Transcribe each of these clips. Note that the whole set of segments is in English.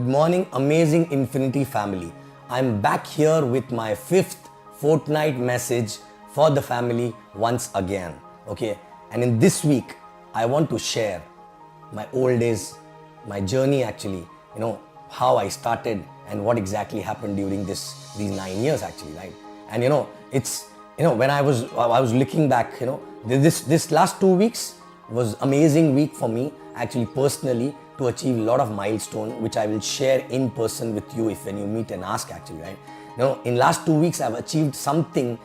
morning, amazing Infinity family. I'm back here with my fifth fortnight message for the family once again. Okay, and in this week, I want to share my old days, my journey actually, how I started and what exactly happened during these 9 years actually, right? And it's when I was looking back, this last 2 weeks was amazing week for me actually personally to achieve a lot of milestone which I will share in person with you if when you meet and ask actually, right? In last 2 weeks I've achieved something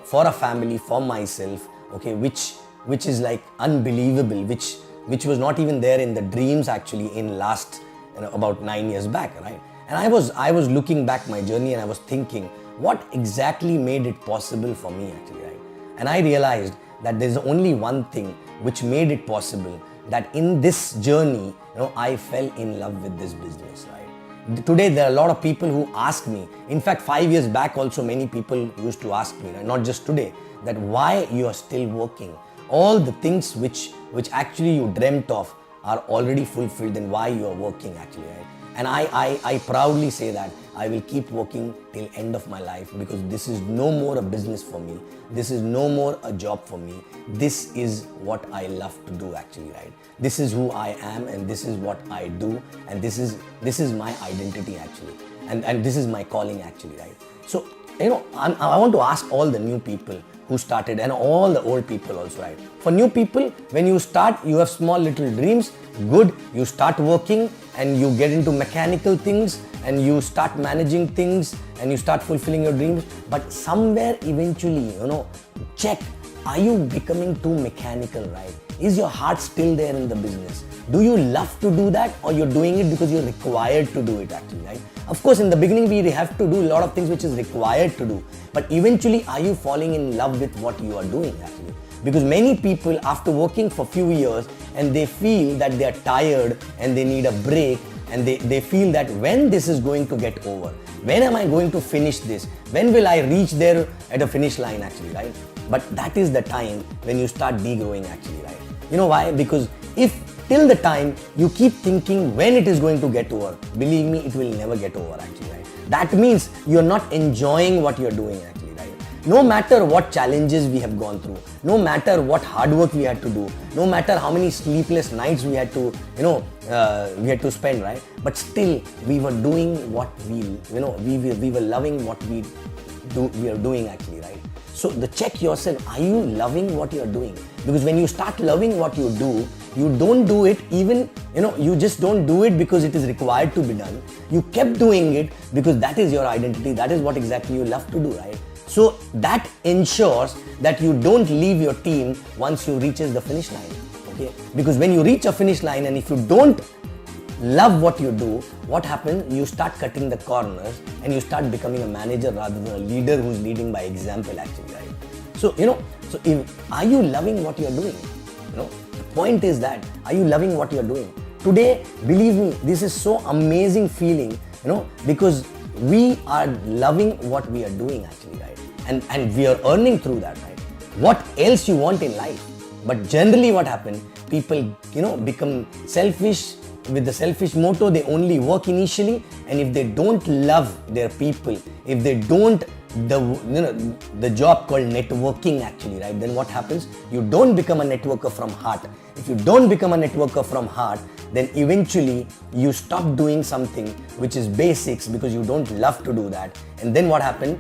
for a family, for myself, okay, which is like unbelievable, which was not even there in the dreams actually in last about 9 years back, right? And I was looking back my journey and I was thinking what exactly made it possible for me actually, right? And I realized that there's only one thing which made it possible, that in this journey, I fell in love with this business, right? Today, there are a lot of people who ask me, in fact, 5 years back also, many people used to ask me, right? Not just today, that why you are still working. All the things which actually you dreamt of are already fulfilled, and why you are working actually, right? And I proudly say that I will keep working till end of my life, because this is no more a business for me. This is no more a job for me. This is what I love to do actually, right? This is who I am and this is what I do, and this is my identity actually, and this is my calling actually, right? So I want to ask all the new people who started and all the old people also, right? For new people, when you start, you have small little dreams, good, you start working and you get into mechanical things and you start managing things and you start fulfilling your dreams, but somewhere eventually, check, are you becoming too mechanical, right? Is your heart still there in the business? Do you love to do that, or you're doing it because you're required to do it actually, right? Of course, in the beginning, we have to do a lot of things which is required to do, but eventually, are you falling in love with what you are doing actually? Because many people, after working for few years, and they feel that they are tired and they need a break, and they feel that when this is going to get over, when am I going to finish this? When will I reach there at a finish line actually, right? But that is the time when you start degrowing actually, right? You know why? Because if till the time you keep thinking when it is going to get over, believe me, it will never get over actually, right? That means you're not enjoying what you're doing actually, right? No matter what challenges we have gone through, no matter what hard work we had to do, no matter how many sleepless nights we had to, we had to spend, right? But still, we were doing what we were loving what we are doing actually, right? So check yourself, are you loving what you are doing? Because when you start loving what you do, you don't do it even, you just don't do it because it is required to be done. You kept doing it because that is your identity, that is what exactly you love to do, right? So that ensures that you don't leave your team once you reaches the finish line, okay? Because when you reach a finish line and if you don't love what you do, what happens? You start cutting the corners and you start becoming a manager rather than a leader who's leading by example actually, right? So, are you loving what you're doing? The point is that, are you loving what you're doing? Today, believe me, this is so amazing feeling, because we are loving what we are doing actually, right? And we are earning through that, right? What else you want in life? But generally what happens, people, become selfish. With the selfish motto, they only work initially, and if they don't love their people, if they don't the job called networking actually, right? Then what happens? You don't become a networker from heart. If you don't become a networker from heart, then eventually you stop doing something which is basics because you don't love to do that. And then what happens?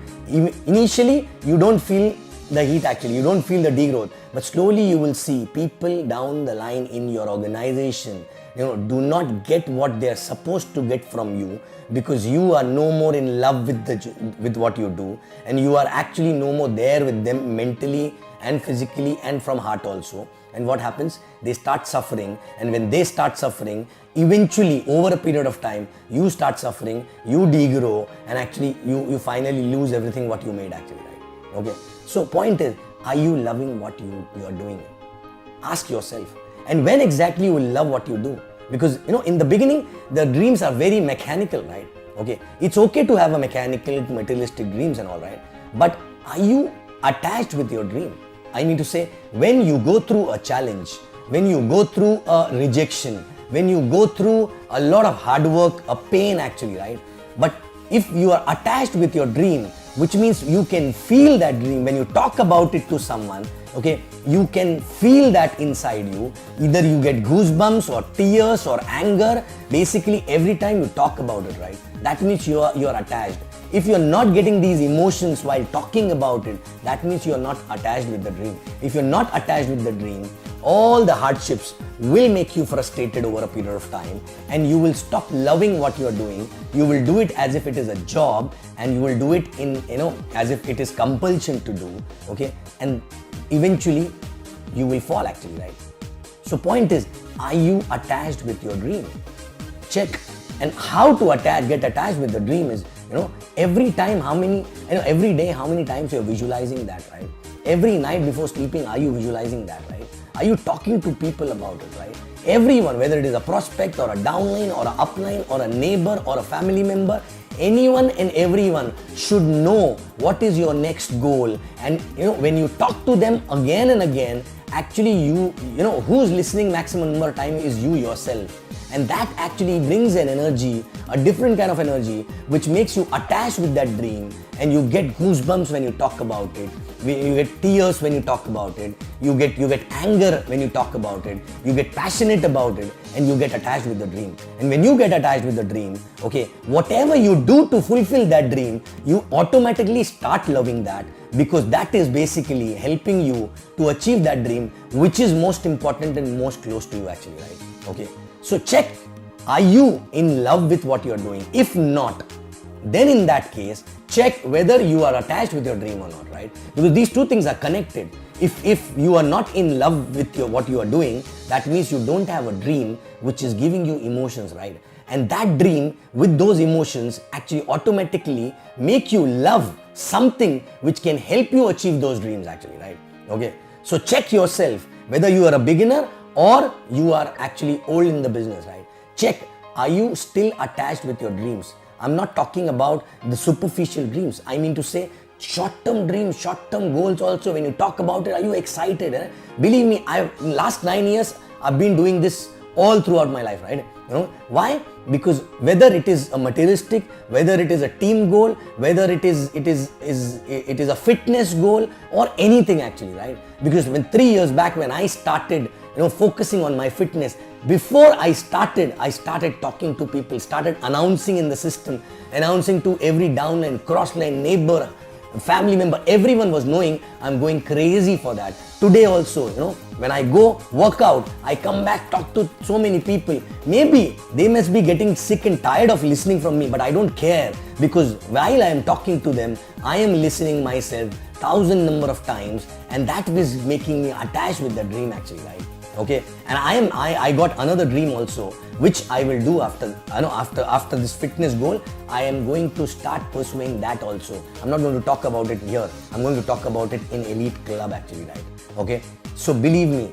Initially, you don't feel the heat actually, you don't feel the degrowth, but slowly you will see people down the line in your organization do not get what they are supposed to get from you, because you are no more in love with what you do, and you are actually no more there with them mentally and physically and from heart also. And what happens? They start suffering, and when they start suffering, eventually over a period of time, you start suffering, you degrow, and actually you finally lose everything what you made actually, right? Okay. So point is, are you loving what you are doing? Ask yourself. And when exactly you will love what you do? Because in the beginning, the dreams are very mechanical, right? Okay, it's okay to have a mechanical, materialistic dreams and all, right? But are you attached with your dream? I mean to say, when you go through a challenge, when you go through a rejection, when you go through a lot of hard work, a pain actually, right? But if you are attached with your dream, which means you can feel that dream when you talk about it to someone, okay, you can feel that inside you. Either you get goosebumps or tears or anger, basically every time you talk about it, right? That means you are attached. If you're not getting these emotions while talking about it, that means you're not attached with the dream. If you're not attached with the dream, all the hardships will make you frustrated over a period of time, and you will stop loving what you're doing. You will do it as if it is a job, and you will do it in, as if it is compulsion to do, okay? And eventually you will fall actually, right? So point is, are you attached with your dream? Check. And how to get attached with the dream is, every time every day how many times you're visualizing that, right? Every night before sleeping, are you visualizing that, right? Are you talking to people about it, right? Everyone, whether it is a prospect or a downline or a upline or a neighbor or a family member, anyone and everyone should know what is your next goal. And when you talk to them again and again, actually who's listening maximum number of time is you yourself. And that actually brings an energy, a different kind of energy, which makes you attached with that dream, and you get goosebumps when you talk about it. You get tears when you talk about it. You get anger when you talk about it. You get passionate about it, and you get attached with the dream. And when you get attached with the dream, okay, whatever you do to fulfill that dream, you automatically start loving that, because that is basically helping you to achieve that dream, which is most important and most close to you actually, right? Okay. So check, are you in love with what you're doing? If not, then in that case, check whether you are attached with your dream or not, right? Because these two things are connected. If you are not in love with what you are doing, that means you don't have a dream which is giving you emotions, right? And that dream with those emotions actually automatically make you love something which can help you achieve those dreams actually, right? Okay. So check yourself whether you are a beginner or you are actually old in the business, right? Check, are you still attached with your dreams? I'm not talking about the superficial dreams. I mean to say short-term dreams, short-term goals also. When you talk about it, are you excited? Eh? Believe me, in last 9 years, I've been doing this all throughout my life, right? Why? Because whether it is a materialistic, whether it is a team goal, whether it is a fitness goal or anything actually, right? Because when 3 years back when I started focusing on my fitness, before I started talking to people, started announcing in the system, announcing to every downline, crossline, neighbor, family member, everyone was knowing I'm going crazy for that. Today also, when I go work out, I come back, talk to so many people. Maybe they must be getting sick and tired of listening from me, but I don't care, because while I am talking to them, I am listening myself 1,000 number of times, and that is making me attached with the dream actually, right? Okay, and I got another dream also, which I will do after this fitness goal. I am going to start pursuing that also. I'm not going to talk about it here. I'm going to talk about it in Elite Club actually, right? Okay, so believe me,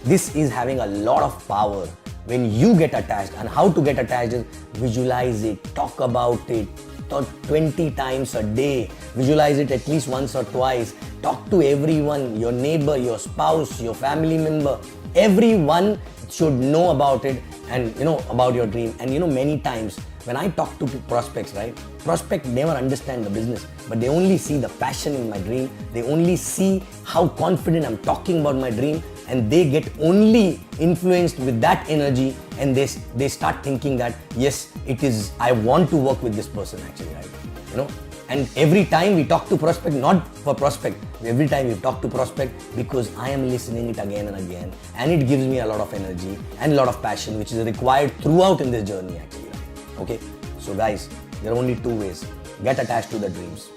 this is having a lot of power when you get attached. And how to get attached is visualize it, talk about it 20 times a day, visualize it at least once or twice, talk to everyone, your neighbor, your spouse, your family member. Everyone should know about it and about your dream. And many times when I talk to prospects, right, prospect never understand the business, but they only see the passion in my dream. They only see how confident I'm talking about my dream, and they get only influenced with that energy, and they start thinking that yes, it is, I want to work with this person actually, right? And every time we talk to prospect, not for prospect, every time we talk to prospect, because I am listening it again and again, and it gives me a lot of energy and a lot of passion, which is required throughout in this journey actually, right? Okay, so guys, there are only two ways. Get attached to the dreams,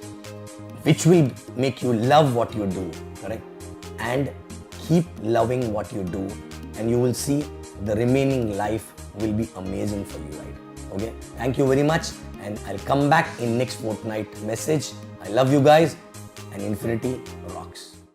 which will make you love what you do, correct? And keep loving what you do, and you will see the remaining life will be amazing for you, right? Okay, thank you very much, and I'll come back in next fortnight message. I love you guys, and infinity